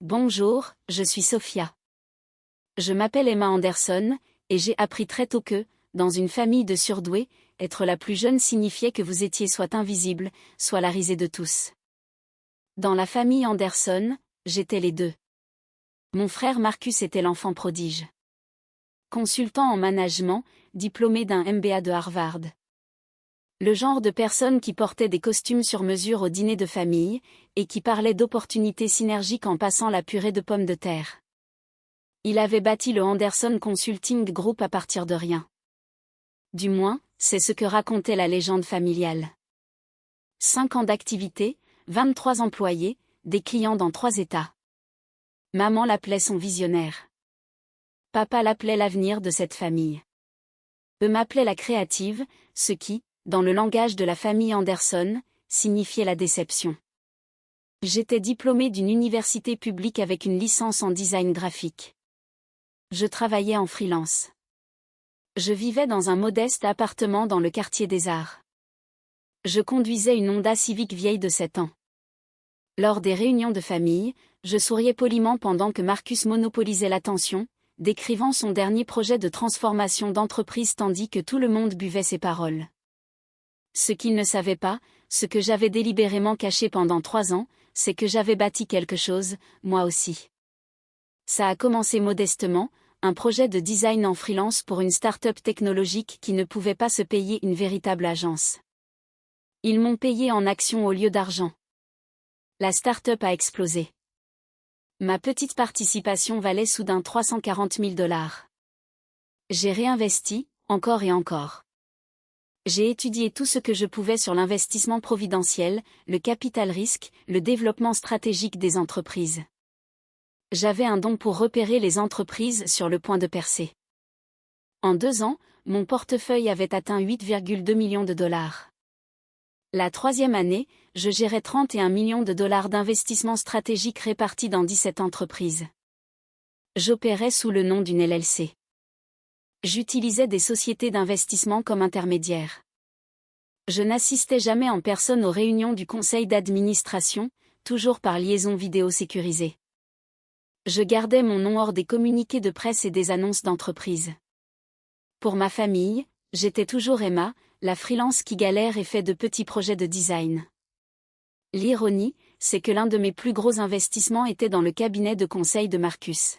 Bonjour, je suis Sophia. Je m'appelle Emma Anderson, et j'ai appris très tôt que, dans une famille de surdoués, être la plus jeune signifiait que vous étiez soit invisible, soit la risée de tous. Dans la famille Anderson, j'étais les deux. Mon frère Marcus était l'enfant prodige. Consultant en management, diplômé d'un MBA de Harvard. Le genre de personne qui portait des costumes sur mesure au dîner de famille, et qui parlait d'opportunités synergiques en passant la purée de pommes de terre. Il avait bâti le Anderson Consulting Group à partir de rien. Du moins, c'est ce que racontait la légende familiale. 5 ans d'activité, 23 employés, des clients dans 3 États. Maman l'appelait son visionnaire. Papa l'appelait l'avenir de cette famille. Eux m'appelaient la créative, ce qui, dans le langage de la famille Anderson, signifiait la déception. J'étais diplômée d'une université publique avec une licence en design graphique. Je travaillais en freelance. Je vivais dans un modeste appartement dans le quartier des Arts. Je conduisais une Honda Civic vieille de 7 ans. Lors des réunions de famille, je souriais poliment pendant que Marcus monopolisait l'attention, décrivant son dernier projet de transformation d'entreprise tandis que tout le monde buvait ses paroles. Ce qu'il ne savait pas, ce que j'avais délibérément caché pendant 3 ans, c'est que j'avais bâti quelque chose, moi aussi. Ça a commencé modestement, un projet de design en freelance pour une start-up technologique qui ne pouvait pas se payer une véritable agence. Ils m'ont payé en actions au lieu d'argent. La start-up a explosé. Ma petite participation valait soudain 340 000 $. J'ai réinvesti, encore et encore. J'ai étudié tout ce que je pouvais sur l'investissement providentiel, le capital risque, le développement stratégique des entreprises. J'avais un don pour repérer les entreprises sur le point de percer. En 2 ans, mon portefeuille avait atteint 8,2 millions de $. La 3e année, je gérais 31 millions de $ d'investissements stratégiques répartis dans 17 entreprises. J'opérais sous le nom d'une LLC. J'utilisais des sociétés d'investissement comme intermédiaires. Je n'assistais jamais en personne aux réunions du conseil d'administration, toujours par liaison vidéo sécurisée. Je gardais mon nom hors des communiqués de presse et des annonces d'entreprise. Pour ma famille, j'étais toujours Emma, la freelance qui galère et fait de petits projets de design. L'ironie, c'est que l'un de mes plus gros investissements était dans le cabinet de conseil de Marcus.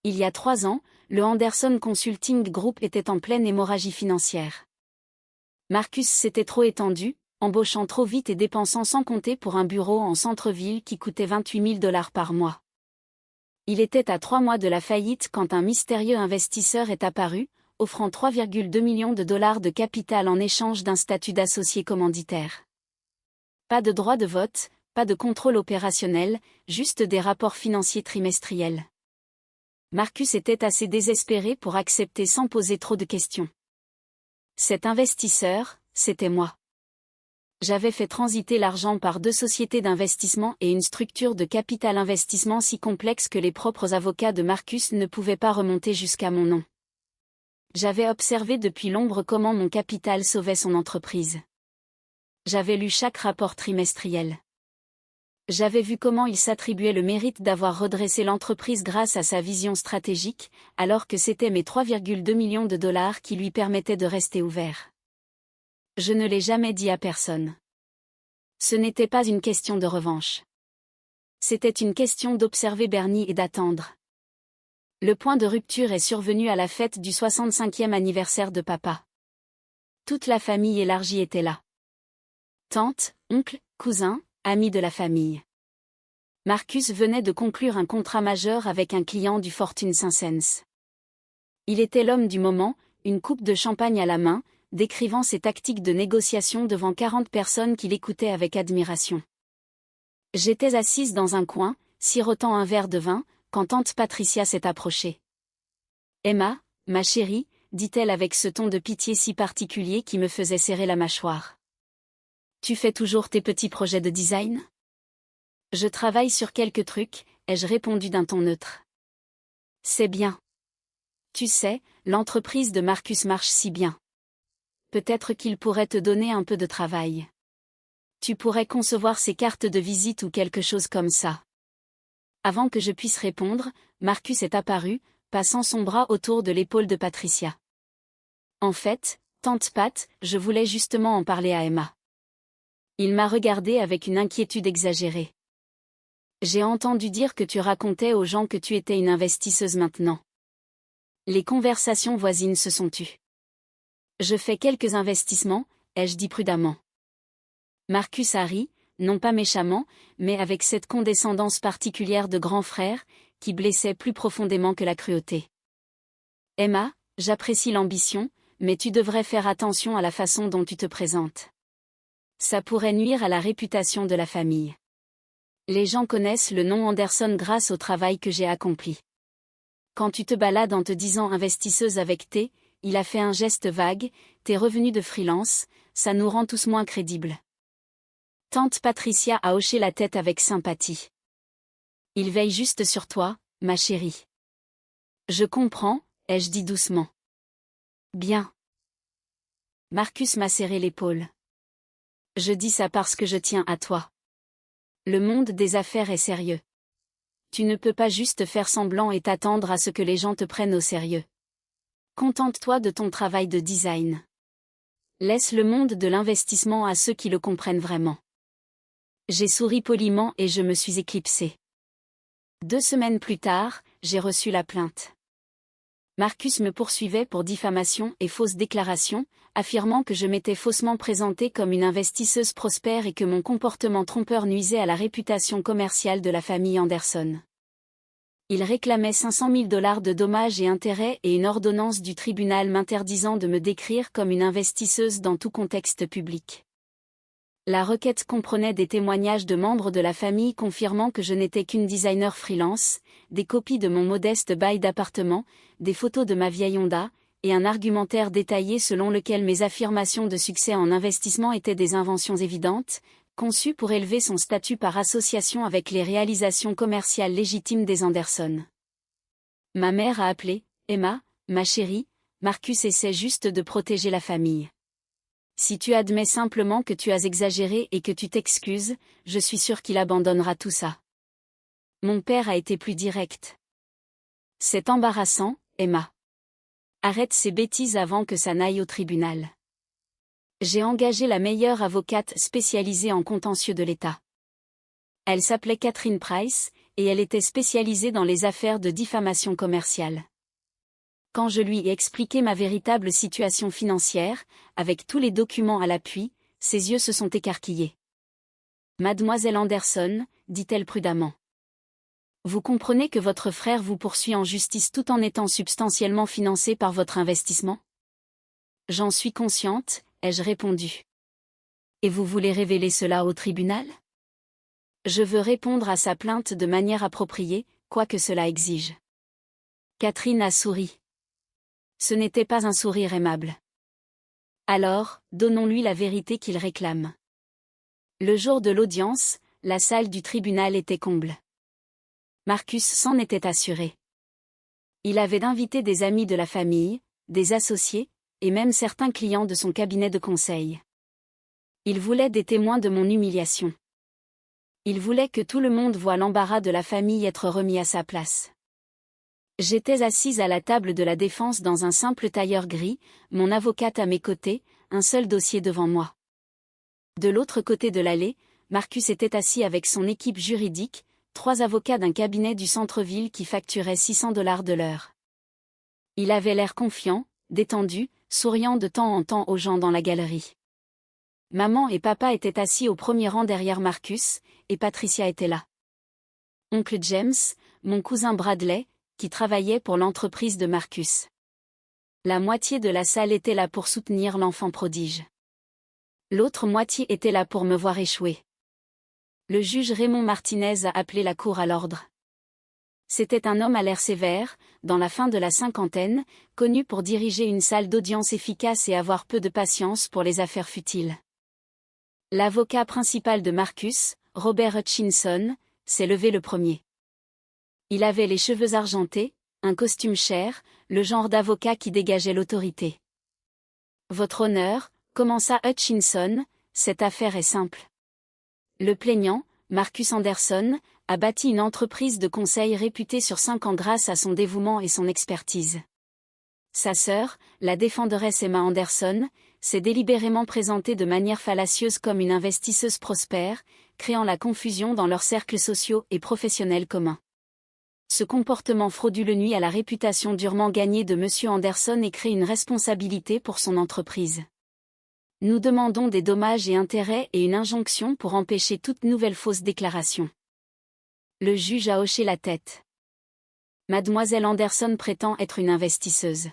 Il y a 3 ans, le Anderson Consulting Group était en pleine hémorragie financière. Marcus s'était trop étendu, embauchant trop vite et dépensant sans compter pour un bureau en centre-ville qui coûtait 28 000 $ par mois. Il était à 3 mois de la faillite quand un mystérieux investisseur est apparu, offrant 3,2 millions de $ de capital en échange d'un statut d'associé commanditaire. Pas de droit de vote, pas de contrôle opérationnel, juste des rapports financiers trimestriels. Marcus était assez désespéré pour accepter sans poser trop de questions. Cet investisseur, c'était moi. J'avais fait transiter l'argent par 2 sociétés d'investissement et une structure de capital investissement si complexe que les propres avocats de Marcus ne pouvaient pas remonter jusqu'à mon nom. J'avais observé depuis l'ombre comment mon capital sauvait son entreprise. J'avais lu chaque rapport trimestriel. J'avais vu comment il s'attribuait le mérite d'avoir redressé l'entreprise grâce à sa vision stratégique, alors que c'était mes 3,2 millions de $ qui lui permettaient de rester ouvert. Je ne l'ai jamais dit à personne. Ce n'était pas une question de revanche. C'était une question d'observer Bernie et d'attendre. Le point de rupture est survenu à la fête du 65e anniversaire de papa. Toute la famille élargie était là. Tante, oncle, cousins, amis de la famille. Marcus venait de conclure un contrat majeur avec un client du Fortune 500. Il était l'homme du moment, une coupe de champagne à la main, décrivant ses tactiques de négociation devant 40 personnes qui l'écoutaient avec admiration. J'étais assise dans un coin, sirotant un verre de vin, quand tante Patricia s'est approchée. « Emma, ma chérie », dit-elle avec ce ton de pitié si particulier qui me faisait serrer la mâchoire. « Tu fais toujours tes petits projets de design ? » « Je travaille sur quelques trucs », ai-je répondu d'un ton neutre. « C'est bien. Tu sais, l'entreprise de Marcus marche si bien. Peut-être qu'il pourrait te donner un peu de travail. Tu pourrais concevoir ses cartes de visite ou quelque chose comme ça. » Avant que je puisse répondre, Marcus est apparu, passant son bras autour de l'épaule de Patricia. En fait, tante Pat, je voulais justement en parler à Emma. Il m'a regardé avec une inquiétude exagérée. J'ai entendu dire que tu racontais aux gens que tu étais une investisseuse maintenant. Les conversations voisines se sont tues. Je fais quelques investissements, ai-je dit prudemment. Marcus a ri, non pas méchamment, mais avec cette condescendance particulière de grand frère, qui blessait plus profondément que la cruauté. Emma, j'apprécie l'ambition, mais tu devrais faire attention à la façon dont tu te présentes. Ça pourrait nuire à la réputation de la famille. Les gens connaissent le nom Anderson grâce au travail que j'ai accompli. Quand tu te balades en te disant investisseuse avec il a fait un geste vague, tes revenus de freelance, ça nous rend tous moins crédibles. Tante Patricia a hoché la tête avec sympathie. Il veille juste sur toi, ma chérie. Je comprends, ai-je dit doucement. Bien. Marcus m'a serré l'épaule. Je dis ça parce que je tiens à toi. Le monde des affaires est sérieux. Tu ne peux pas juste faire semblant et t'attendre à ce que les gens te prennent au sérieux. Contente-toi de ton travail de design. Laisse le monde de l'investissement à ceux qui le comprennent vraiment. J'ai souri poliment et je me suis éclipsée. 2 semaines plus tard, j'ai reçu la plainte. Marcus me poursuivait pour diffamation et fausse déclaration, affirmant que je m'étais faussement présentée comme une investisseuse prospère et que mon comportement trompeur nuisait à la réputation commerciale de la famille Anderson. Il réclamait $500 000 de dommages et intérêts et une ordonnance du tribunal m'interdisant de me décrire comme une investisseuse dans tout contexte public. La requête comprenait des témoignages de membres de la famille confirmant que je n'étais qu'une designer freelance, des copies de mon modeste bail d'appartement, des photos de ma vieille Honda, et un argumentaire détaillé selon lequel mes affirmations de succès en investissement étaient des inventions évidentes, conçues pour élever son statut par association avec les réalisations commerciales légitimes des Anderson. Ma mère a appelé, Emma, ma chérie, Marcus essaie juste de protéger la famille. Si tu admets simplement que tu as exagéré et que tu t'excuses, je suis sûre qu'il abandonnera tout ça. Mon père a été plus direct. C'est embarrassant, Emma. Arrête ces bêtises avant que ça n'aille au tribunal. J'ai engagé la meilleure avocate spécialisée en contentieux de l'État. Elle s'appelait Catherine Price, et elle était spécialisée dans les affaires de diffamation commerciale. Quand je lui ai expliqué ma véritable situation financière, avec tous les documents à l'appui, ses yeux se sont écarquillés. Mademoiselle Anderson, dit-elle prudemment. Vous comprenez que votre frère vous poursuit en justice tout en étant substantiellement financé par votre investissement? J'en suis consciente, ai-je répondu. Et vous voulez révéler cela au tribunal? Je veux répondre à sa plainte de manière appropriée, quoi que cela exige. Catherine a souri. Ce n'était pas un sourire aimable. Alors, donnons-lui la vérité qu'il réclame. Le jour de l'audience, la salle du tribunal était comble. Marcus s'en était assuré. Il avait invité des amis de la famille, des associés, et même certains clients de son cabinet de conseil. Il voulait des témoins de mon humiliation. Il voulait que tout le monde voie l'embarras de la famille être remis à sa place. J'étais assise à la table de la défense dans un simple tailleur gris, mon avocate à mes côtés, un seul dossier devant moi. De l'autre côté de l'allée, Marcus était assis avec son équipe juridique, 3 avocats d'un cabinet du centre-ville qui facturaient $600 de l'heure. Il avait l'air confiant, détendu, souriant de temps en temps aux gens dans la galerie. Maman et papa étaient assis au premier rang derrière Marcus, et Patricia était là. Oncle James, mon cousin Bradley, qui travaillait pour l'entreprise de Marcus. La moitié de la salle était là pour soutenir l'enfant prodige. L'autre moitié était là pour me voir échouer. Le juge Raymond Martinez a appelé la cour à l'ordre. C'était un homme à l'air sévère, dans la fin de la cinquantaine, connu pour diriger une salle d'audience efficace et avoir peu de patience pour les affaires futiles. L'avocat principal de Marcus, Robert Hutchinson, s'est levé le premier. Il avait les cheveux argentés, un costume cher, le genre d'avocat qui dégageait l'autorité. Votre honneur, commença Hutchinson, cette affaire est simple. Le plaignant, Marcus Anderson, a bâti une entreprise de conseil réputée sur 5 ans grâce à son dévouement et son expertise. Sa sœur, la défenderesse Emma Anderson, s'est délibérément présentée de manière fallacieuse comme une investisseuse prospère, créant la confusion dans leurs cercles sociaux et professionnels communs. Ce comportement frauduleux nuit à la réputation durement gagnée de M. Anderson et crée une responsabilité pour son entreprise. Nous demandons des dommages et intérêts et une injonction pour empêcher toute nouvelle fausse déclaration. Le juge a hoché la tête. Mademoiselle Anderson prétend être une investisseuse.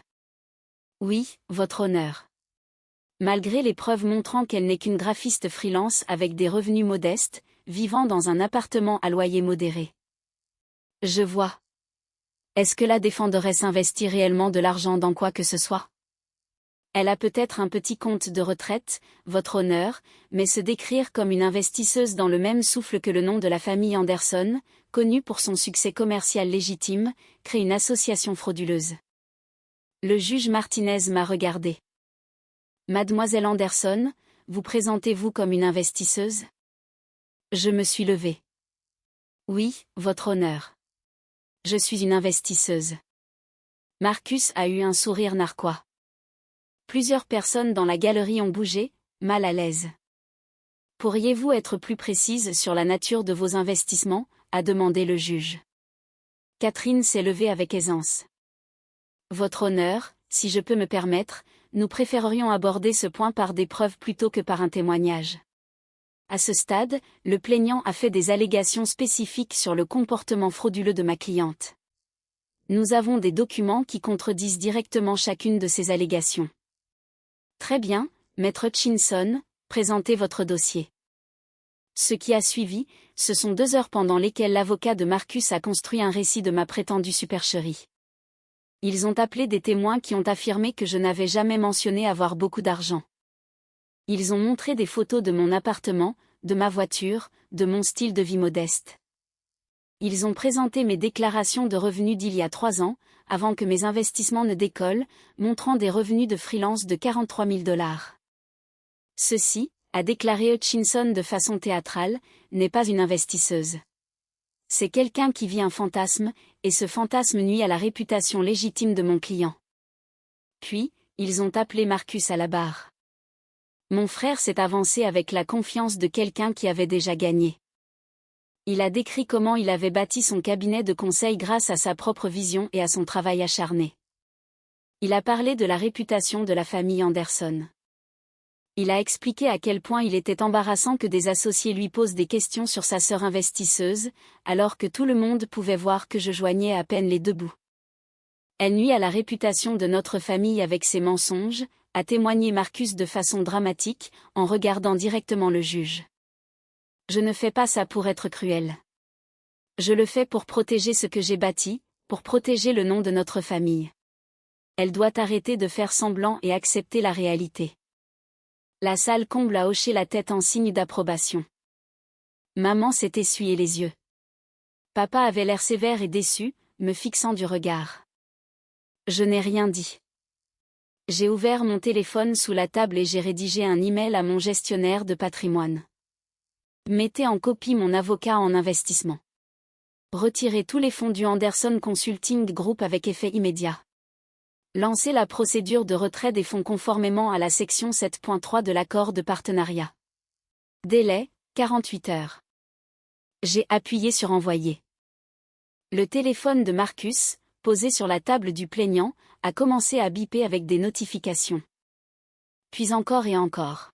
Oui, votre honneur. Malgré les preuves montrant qu'elle n'est qu'une graphiste freelance avec des revenus modestes, vivant dans un appartement à loyer modéré. Je vois. Est-ce que la défenderesse investit réellement de l'argent dans quoi que ce soit? Elle a peut-être un petit compte de retraite, votre honneur, mais se décrire comme une investisseuse dans le même souffle que le nom de la famille Anderson, connue pour son succès commercial légitime, crée une association frauduleuse. Le juge Martinez m'a regardé. Mademoiselle Anderson, vous présentez-vous comme une investisseuse? Je me suis levée. Oui, votre honneur. Je suis une investisseuse. Marcus a eu un sourire narquois. Plusieurs personnes dans la galerie ont bougé, mal à l'aise. Pourriez-vous être plus précise sur la nature de vos investissements? A demandé le juge. Catherine s'est levée avec aisance. Votre honneur, si je peux me permettre, nous préférerions aborder ce point par des preuves plutôt que par un témoignage. À ce stade, le plaignant a fait des allégations spécifiques sur le comportement frauduleux de ma cliente. Nous avons des documents qui contredisent directement chacune de ces allégations. Très bien, maître Hutchinson, présentez votre dossier. Ce qui a suivi, ce sont 2 heures pendant lesquelles l'avocat de Marcus a construit un récit de ma prétendue supercherie. Ils ont appelé des témoins qui ont affirmé que je n'avais jamais mentionné avoir beaucoup d'argent. Ils ont montré des photos de mon appartement, de ma voiture, de mon style de vie modeste. Ils ont présenté mes déclarations de revenus d'il y a 3 ans, avant que mes investissements ne décollent, montrant des revenus de freelance de 43 000 $. Ceci, a déclaré Hutchinson de façon théâtrale, n'est pas une investisseuse. C'est quelqu'un qui vit un fantasme, et ce fantasme nuit à la réputation légitime de mon client. Puis, ils ont appelé Marcus à la barre. Mon frère s'est avancé avec la confiance de quelqu'un qui avait déjà gagné. Il a décrit comment il avait bâti son cabinet de conseil grâce à sa propre vision et à son travail acharné. Il a parlé de la réputation de la famille Anderson. Il a expliqué à quel point il était embarrassant que des associés lui posent des questions sur sa sœur investisseuse, alors que tout le monde pouvait voir que je joignais à peine les 2 bouts. Elle nuit à la réputation de notre famille avec ses mensonges, a témoigné Marcus de façon dramatique, en regardant directement le juge. Je ne fais pas ça pour être cruel. Je le fais pour protéger ce que j'ai bâti, pour protéger le nom de notre famille. Elle doit arrêter de faire semblant et accepter la réalité. La salle comble a hoché la tête en signe d'approbation. Maman s'est essuyé les yeux. Papa avait l'air sévère et déçu, me fixant du regard. Je n'ai rien dit. J'ai ouvert mon téléphone sous la table et j'ai rédigé un email à mon gestionnaire de patrimoine. Mettez en copie mon avocat en investissement. Retirez tous les fonds du Anderson Consulting Group avec effet immédiat. Lancez la procédure de retrait des fonds conformément à la section 7.3 de l'accord de partenariat. Délai, 48 heures. J'ai appuyé sur envoyer. Le téléphone de Marcus, posé sur la table du plaignant, a commencé à biper avec des notifications. Puis encore et encore.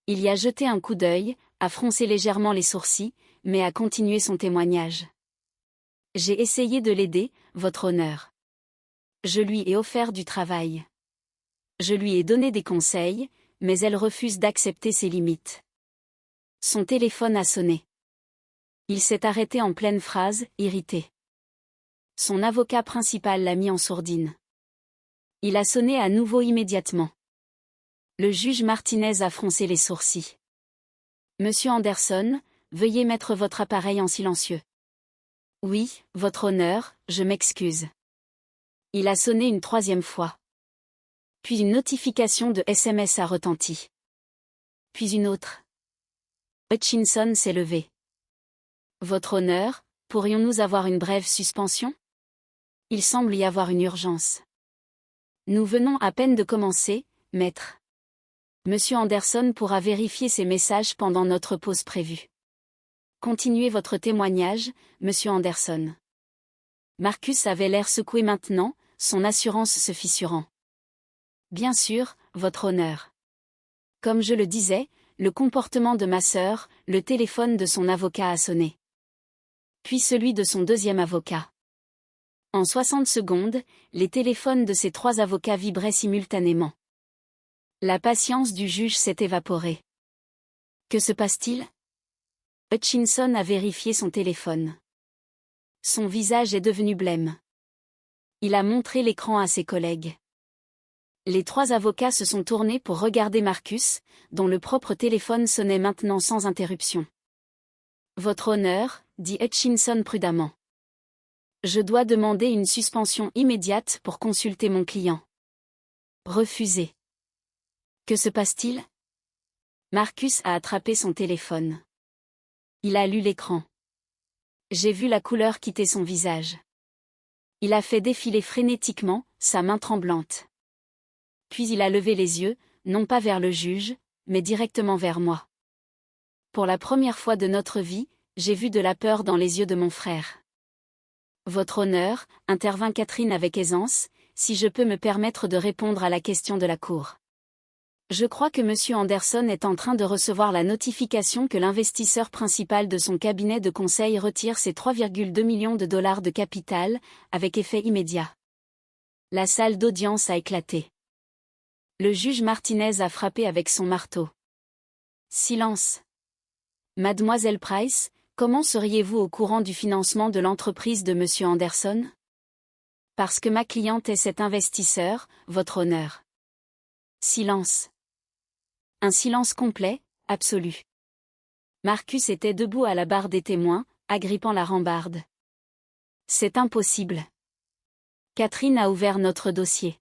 Il y a jeté un coup d'œil, a froncé légèrement les sourcils, mais a continué son témoignage. J'ai essayé de l'aider, votre honneur. Je lui ai offert du travail. Je lui ai donné des conseils, mais elle refuse d'accepter ses limites. Son téléphone a sonné. Il s'est arrêté en pleine phrase, irrité. Son avocat principal l'a mis en sourdine. Il a sonné à nouveau immédiatement. Le juge Martinez a froncé les sourcils. Monsieur Anderson, veuillez mettre votre appareil en silencieux. Oui, votre honneur, je m'excuse. Il a sonné une 3e fois. Puis une notification de SMS a retenti. Puis une autre. Hutchinson s'est levé. Votre honneur, pourrions-nous avoir une brève suspension? Il semble y avoir une urgence. Nous venons à peine de commencer, maître. Monsieur Anderson pourra vérifier ces messages pendant notre pause prévue. Continuez votre témoignage, monsieur Anderson. Marcus avait l'air secoué maintenant, son assurance se fissurant. Bien sûr, votre honneur. Comme je le disais, le comportement de ma sœur, le téléphone de son avocat a sonné. Puis celui de son deuxième avocat. En 60 secondes, les téléphones de ces 3 avocats vibraient simultanément. La patience du juge s'est évaporée. Que se passe-t-il? Hutchinson a vérifié son téléphone. Son visage est devenu blême. Il a montré l'écran à ses collègues. Les 3 avocats se sont tournés pour regarder Marcus, dont le propre téléphone sonnait maintenant sans interruption. Votre honneur, dit Hutchinson prudemment. Je dois demander une suspension immédiate pour consulter mon client. Refusé. Que se passe-t-il? Marcus a attrapé son téléphone. Il a lu l'écran. J'ai vu la couleur quitter son visage. Il a fait défiler frénétiquement, sa main tremblante. Puis il a levé les yeux, non pas vers le juge, mais directement vers moi. Pour la première fois de notre vie, j'ai vu de la peur dans les yeux de mon frère. Votre honneur, intervint Catherine avec aisance, si je peux me permettre de répondre à la question de la Cour. Je crois que monsieur Anderson est en train de recevoir la notification que l'investisseur principal de son cabinet de conseil retire ses 3,2 millions de dollars de capital, avec effet immédiat. La salle d'audience a éclaté. Le juge Martinez a frappé avec son marteau. Silence. Mademoiselle Price, comment seriez-vous au courant du financement de l'entreprise de monsieur Anderson? Parce que ma cliente est cet investisseur, votre honneur. Silence. Un silence complet, absolu. Marcus était debout à la barre des témoins, agrippant la rambarde. C'est impossible. Catherine a ouvert notre dossier.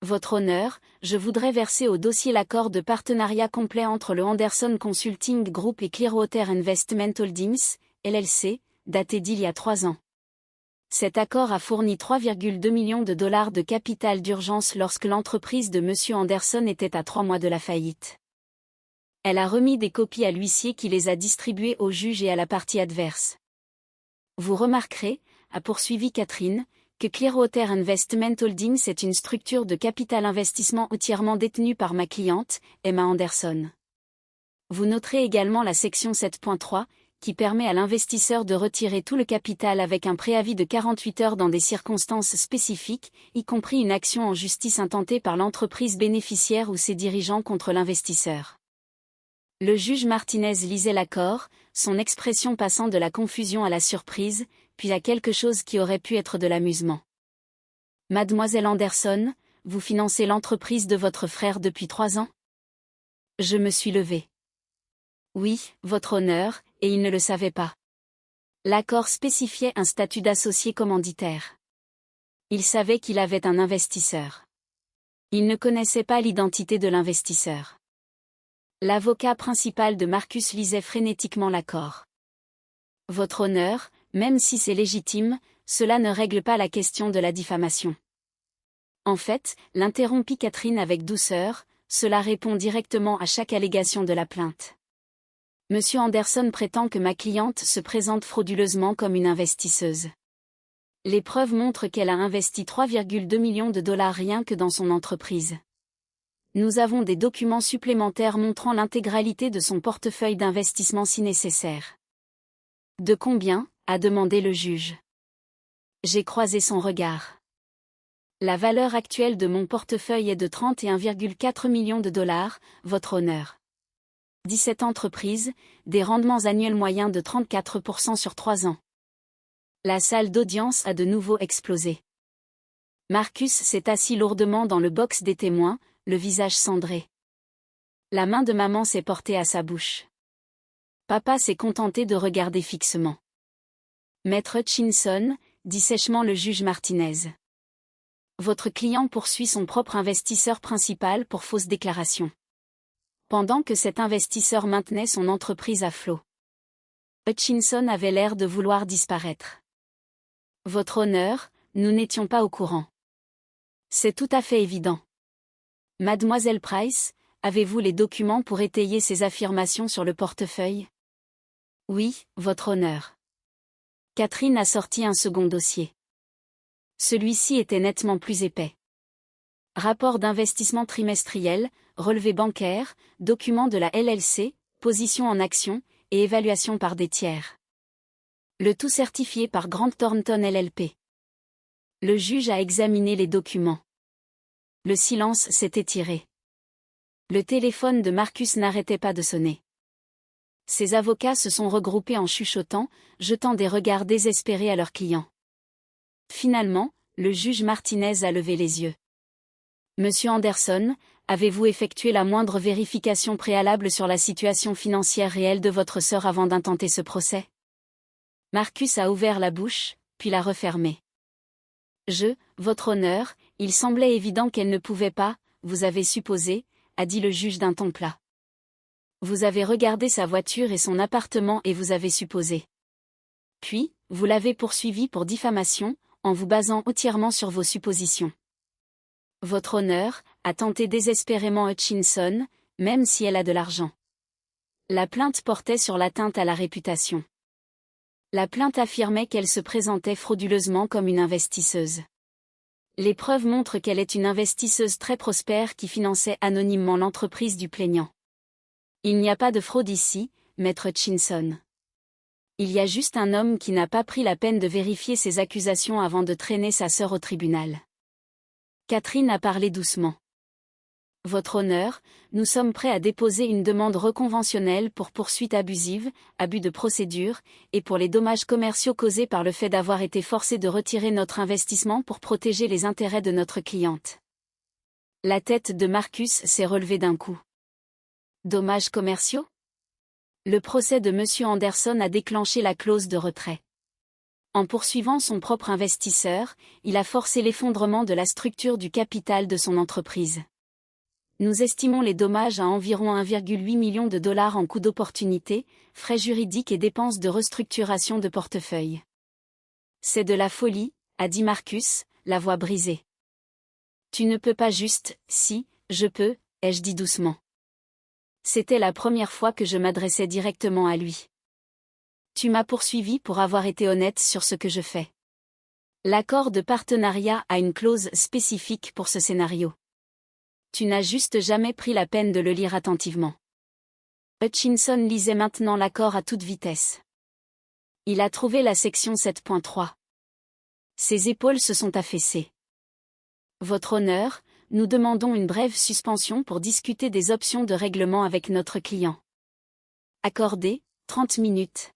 Votre honneur, je voudrais verser au dossier l'accord de partenariat complet entre le Anderson Consulting Group et Clearwater Investment Holdings, LLC, daté d'il y a 3 ans. Cet accord a fourni 3,2 millions de dollars de capital d'urgence lorsque l'entreprise de monsieur Anderson était à 3 mois de la faillite. Elle a remis des copies à l'huissier qui les a distribuées au juge et à la partie adverse. Vous remarquerez, a poursuivi Catherine, que Clearwater Investment Holdings est une structure de capital investissement entièrement détenue par ma cliente, Emma Anderson. Vous noterez également la section 7.3, qui permet à l'investisseur de retirer tout le capital avec un préavis de 48 heures dans des circonstances spécifiques, y compris une action en justice intentée par l'entreprise bénéficiaire ou ses dirigeants contre l'investisseur. Le juge Martinez lisait l'accord, son expression passant de la confusion à la surprise, puis à quelque chose qui aurait pu être de l'amusement. Mademoiselle Anderson, vous financez l'entreprise de votre frère depuis 3 ans? Je me suis levée. Oui, votre honneur, et il ne le savait pas. L'accord spécifiait un statut d'associé commanditaire. Il savait qu'il avait un investisseur. Il ne connaissait pas l'identité de l'investisseur. L'avocat principal de Marcus lisait frénétiquement l'accord. Votre honneur, même si c'est légitime, cela ne règle pas la question de la diffamation. En fait, l'interrompit Catherine avec douceur, cela répond directement à chaque allégation de la plainte. Monsieur Anderson prétend que ma cliente se présente frauduleusement comme une investisseuse. Les preuves montrent qu'elle a investi 3,2 millions de dollars rien que dans son entreprise. Nous avons des documents supplémentaires montrant l'intégralité de son portefeuille d'investissement si nécessaire. De combien? A demandé le juge. J'ai croisé son regard. La valeur actuelle de mon portefeuille est de 31,4 millions de dollars, votre honneur. 17 entreprises, des rendements annuels moyens de 34% sur 3 ans. La salle d'audience a de nouveau explosé. Marcus s'est assis lourdement dans le box des témoins, le visage cendré. La main de maman s'est portée à sa bouche. Papa s'est contenté de regarder fixement. Maître Hutchinson, dit sèchement le juge Martinez. Votre client poursuit son propre investisseur principal pour fausse déclaration. Pendant que cet investisseur maintenait son entreprise à flot. Hutchinson avait l'air de vouloir disparaître. Votre honneur, nous n'étions pas au courant. C'est tout à fait évident. Mademoiselle Price, avez-vous les documents pour étayer ces affirmations sur le portefeuille? Oui, votre honneur. Catherine a sorti un second dossier. Celui-ci était nettement plus épais. Rapport d'investissement trimestriel, relevé bancaire, document de la LLC, position en action, et évaluation par des tiers. Le tout certifié par Grant Thornton LLP. Le juge a examiné les documents. Le silence s'est étiré. Le téléphone de Marcus n'arrêtait pas de sonner. Ses avocats se sont regroupés en chuchotant, jetant des regards désespérés à leurs clients. Finalement, le juge Martinez a levé les yeux. Monsieur Anderson, avez-vous effectué la moindre vérification préalable sur la situation financière réelle de votre sœur avant d'intenter ce procès? Marcus a ouvert la bouche, puis l'a refermée. Votre honneur, il semblait évident qu'elle ne pouvait pas, vous avez supposé, a dit le juge d'un ton plat. Vous avez regardé sa voiture et son appartement et vous avez supposé. Puis, vous l'avez poursuivi pour diffamation, en vous basant entièrement sur vos suppositions. Votre honneur, a tenté désespérément Hutchinson, même si elle a de l'argent. La plainte portait sur l'atteinte à la réputation. La plainte affirmait qu'elle se présentait frauduleusement comme une investisseuse. Les preuves montrent qu'elle est une investisseuse très prospère qui finançait anonymement l'entreprise du plaignant. Il n'y a pas de fraude ici, maître Hutchinson. Il y a juste un homme qui n'a pas pris la peine de vérifier ses accusations avant de traîner sa sœur au tribunal. Catherine a parlé doucement. Votre honneur, nous sommes prêts à déposer une demande reconventionnelle pour poursuite abusive, abus de procédure, et pour les dommages commerciaux causés par le fait d'avoir été forcés de retirer notre investissement pour protéger les intérêts de notre cliente. La tête de Marcus s'est relevée d'un coup. Dommages commerciaux? Le procès de Monsieur Anderson a déclenché la clause de retrait. En poursuivant son propre investisseur, il a forcé l'effondrement de la structure du capital de son entreprise. Nous estimons les dommages à environ 1,8 million de dollars en coûts d'opportunité, frais juridiques et dépenses de restructuration de portefeuille. C'est de la folie, a dit Marcus, la voix brisée. Tu ne peux pas juste, si, je peux, ai-je dit doucement. C'était la première fois que je m'adressais directement à lui. Tu m'as poursuivi pour avoir été honnête sur ce que je fais. L'accord de partenariat a une clause spécifique pour ce scénario. Tu n'as juste jamais pris la peine de le lire attentivement. Hutchinson lisait maintenant l'accord à toute vitesse. Il a trouvé la section 7.3. Ses épaules se sont affaissées. Votre honneur, nous demandons une brève suspension pour discuter des options de règlement avec notre client. Accordé, 30 minutes.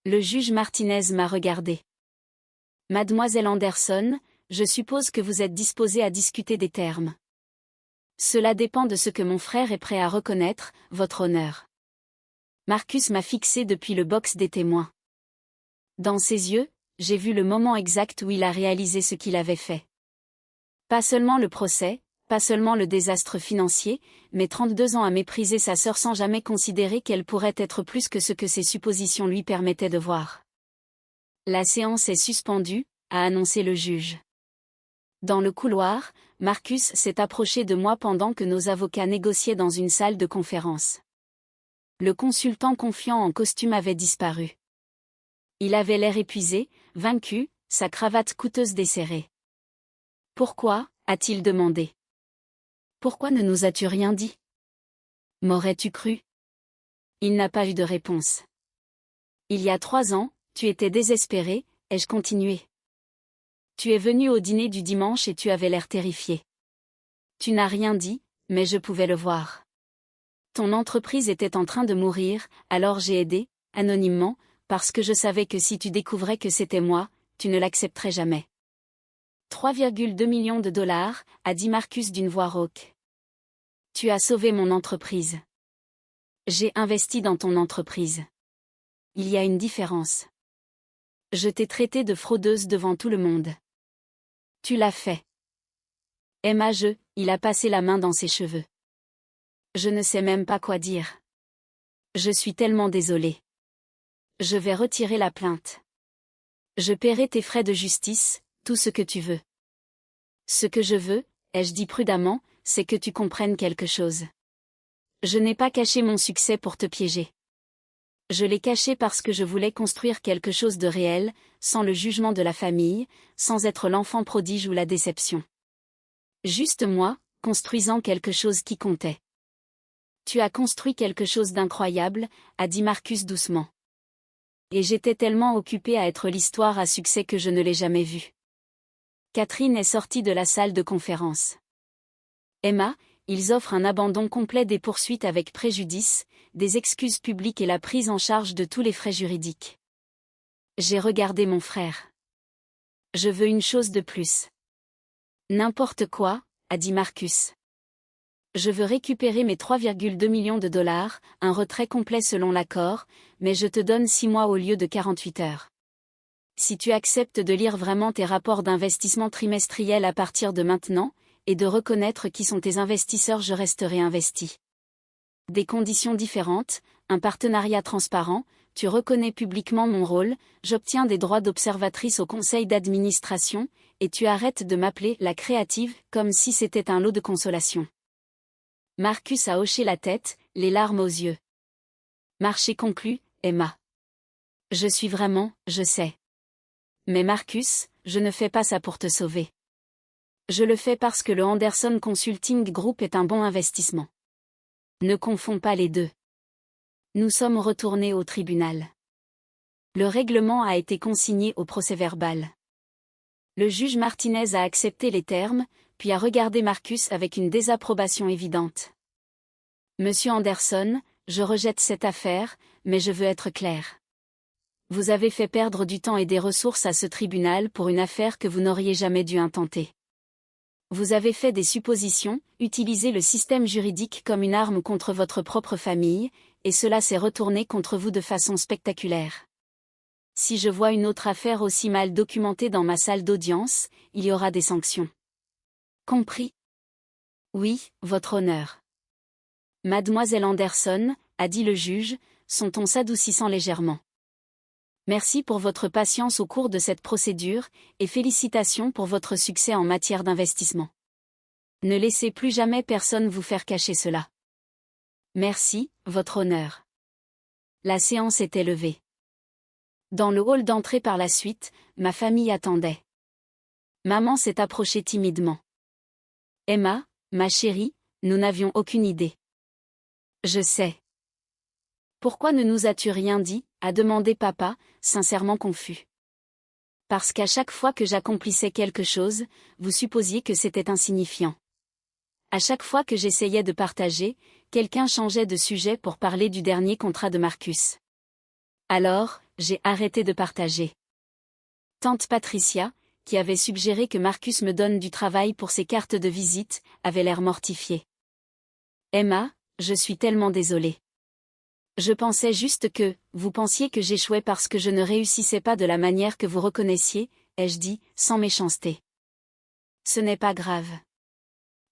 Le juge Martinez m'a regardé. Mademoiselle Anderson, je suppose que vous êtes disposée à discuter des termes. Cela dépend de ce que mon frère est prêt à reconnaître, votre honneur. Marcus m'a fixé depuis le box des témoins. Dans ses yeux, j'ai vu le moment exact où il a réalisé ce qu'il avait fait. Pas seulement le procès, pas seulement le désastre financier, mais 32 ans à mépriser sa sœur sans jamais considérer qu'elle pourrait être plus que ce que ses suppositions lui permettaient de voir. La séance est suspendue, a annoncé le juge. Dans le couloir, Marcus s'est approché de moi pendant que nos avocats négociaient dans une salle de conférence. Le consultant confiant en costume avait disparu. Il avait l'air épuisé, vaincu, sa cravate coûteuse desserrée. Pourquoi, a-t-il demandé. Pourquoi ne nous as-tu rien dit? M'aurais-tu cru? Il n'a pas eu de réponse. Il y a 3 ans, tu étais désespéré, ai-je continué. Tu es venu au dîner du dimanche et tu avais l'air terrifié. Tu n'as rien dit, mais je pouvais le voir. Ton entreprise était en train de mourir, alors j'ai aidé, anonymement, parce que je savais que si tu découvrais que c'était moi, tu ne l'accepterais jamais. 3,2 millions de dollars, a dit Marcus d'une voix rauque. Tu as sauvé mon entreprise. J'ai investi dans ton entreprise. Il y a une différence. Je t'ai traité de fraudeuse devant tout le monde. Tu l'as fait. Emma, il a passé la main dans ses cheveux. Je ne sais même pas quoi dire. Je suis tellement désolé. Je vais retirer la plainte. Je paierai tes frais de justice, tout ce que tu veux. Ce que je veux, ai-je dit prudemment, c'est que tu comprennes quelque chose. Je n'ai pas caché mon succès pour te piéger. Je l'ai caché parce que je voulais construire quelque chose de réel, sans le jugement de la famille, sans être l'enfant prodige ou la déception. Juste moi, construisant quelque chose qui comptait. Tu as construit quelque chose d'incroyable, a dit Marcus doucement. Et j'étais tellement occupée à être l'histoire à succès que je ne l'ai jamais vue. Catherine est sortie de la salle de conférence. Emma, ils offrent un abandon complet des poursuites avec préjudice, des excuses publiques et la prise en charge de tous les frais juridiques. J'ai regardé mon frère. Je veux une chose de plus. N'importe quoi, a dit Marcus. Je veux récupérer mes 3,2 millions de dollars, un retrait complet selon l'accord, mais je te donne 6 mois au lieu de 48 heures. Si tu acceptes de lire vraiment tes rapports d'investissement trimestriels à partir de maintenant, et de reconnaître qui sont tes investisseurs, je resterai investi. Des conditions différentes, un partenariat transparent, tu reconnais publiquement mon rôle, j'obtiens des droits d'observatrice au conseil d'administration, et tu arrêtes de m'appeler la créative, comme si c'était un lot de consolation. Marcus a hoché la tête, les larmes aux yeux. Marché conclu, Emma. Je suis vraiment, je sais. Mais Marcus, je ne fais pas ça pour te sauver. Je le fais parce que le Anderson Consulting Group est un bon investissement. Ne confonds pas les deux. Nous sommes retournés au tribunal. Le règlement a été consigné au procès-verbal. Le juge Martinez a accepté les termes, puis a regardé Marcus avec une désapprobation évidente. Monsieur Anderson, je rejette cette affaire, mais je veux être clair. Vous avez fait perdre du temps et des ressources à ce tribunal pour une affaire que vous n'auriez jamais dû intenter. Vous avez fait des suppositions, utilisé le système juridique comme une arme contre votre propre famille, et cela s'est retourné contre vous de façon spectaculaire. Si je vois une autre affaire aussi mal documentée dans ma salle d'audience, il y aura des sanctions. Compris? Oui, votre honneur. Mademoiselle Anderson, a dit le juge, son ton s'adoucissant légèrement. Merci pour votre patience au cours de cette procédure, et félicitations pour votre succès en matière d'investissement. Ne laissez plus jamais personne vous faire cacher cela. Merci, votre honneur. La séance était levée. Dans le hall d'entrée par la suite, ma famille attendait. Maman s'est approchée timidement. Emma, ma chérie, nous n'avions aucune idée. Je sais. Pourquoi ne nous as-tu rien dit, a demandé papa, sincèrement confus. Parce qu'à chaque fois que j'accomplissais quelque chose, vous supposiez que c'était insignifiant. À chaque fois que j'essayais de partager, quelqu'un changeait de sujet pour parler du dernier contrat de Marcus. Alors, j'ai arrêté de partager. Tante Patricia, qui avait suggéré que Marcus me donne du travail pour ses cartes de visite, avait l'air mortifiée. Emma, je suis tellement désolée. Je pensais juste que, vous pensiez que j'échouais parce que je ne réussissais pas de la manière que vous reconnaissiez, ai-je dit, sans méchanceté. Ce n'est pas grave.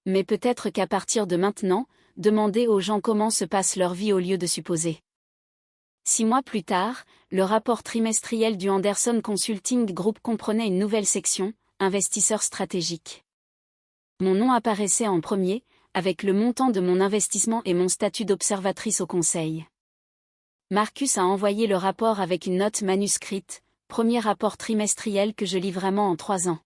Mais peut-être qu'à partir de maintenant, demandez aux gens comment se passe leur vie au lieu de supposer. 6 mois plus tard, le rapport trimestriel du Anderson Consulting Group comprenait une nouvelle section, investisseurs stratégiques. Mon nom apparaissait en premier, avec le montant de mon investissement et mon statut d'observatrice au conseil. Marcus a envoyé le rapport avec une note manuscrite, premier rapport trimestriel que je lis vraiment en 3 ans.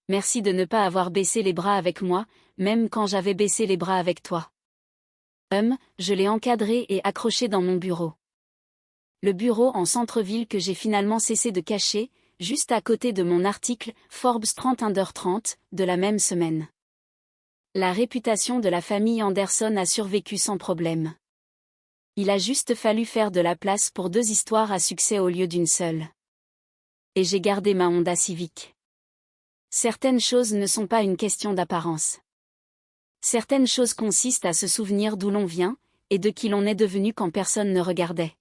Merci de ne pas avoir baissé les bras avec moi, même quand j'avais baissé les bras avec toi. Je l'ai encadré et accroché dans mon bureau. Le bureau en centre-ville que j'ai finalement cessé de cacher, juste à côté de mon article Forbes 30 Under 30 de la même semaine. La réputation de la famille Anderson a survécu sans problème. Il a juste fallu faire de la place pour 2 histoires à succès au lieu d'une seule. Et j'ai gardé ma Honda Civic. Certaines choses ne sont pas une question d'apparence. Certaines choses consistent à se souvenir d'où l'on vient, et de qui l'on est devenu quand personne ne regardait.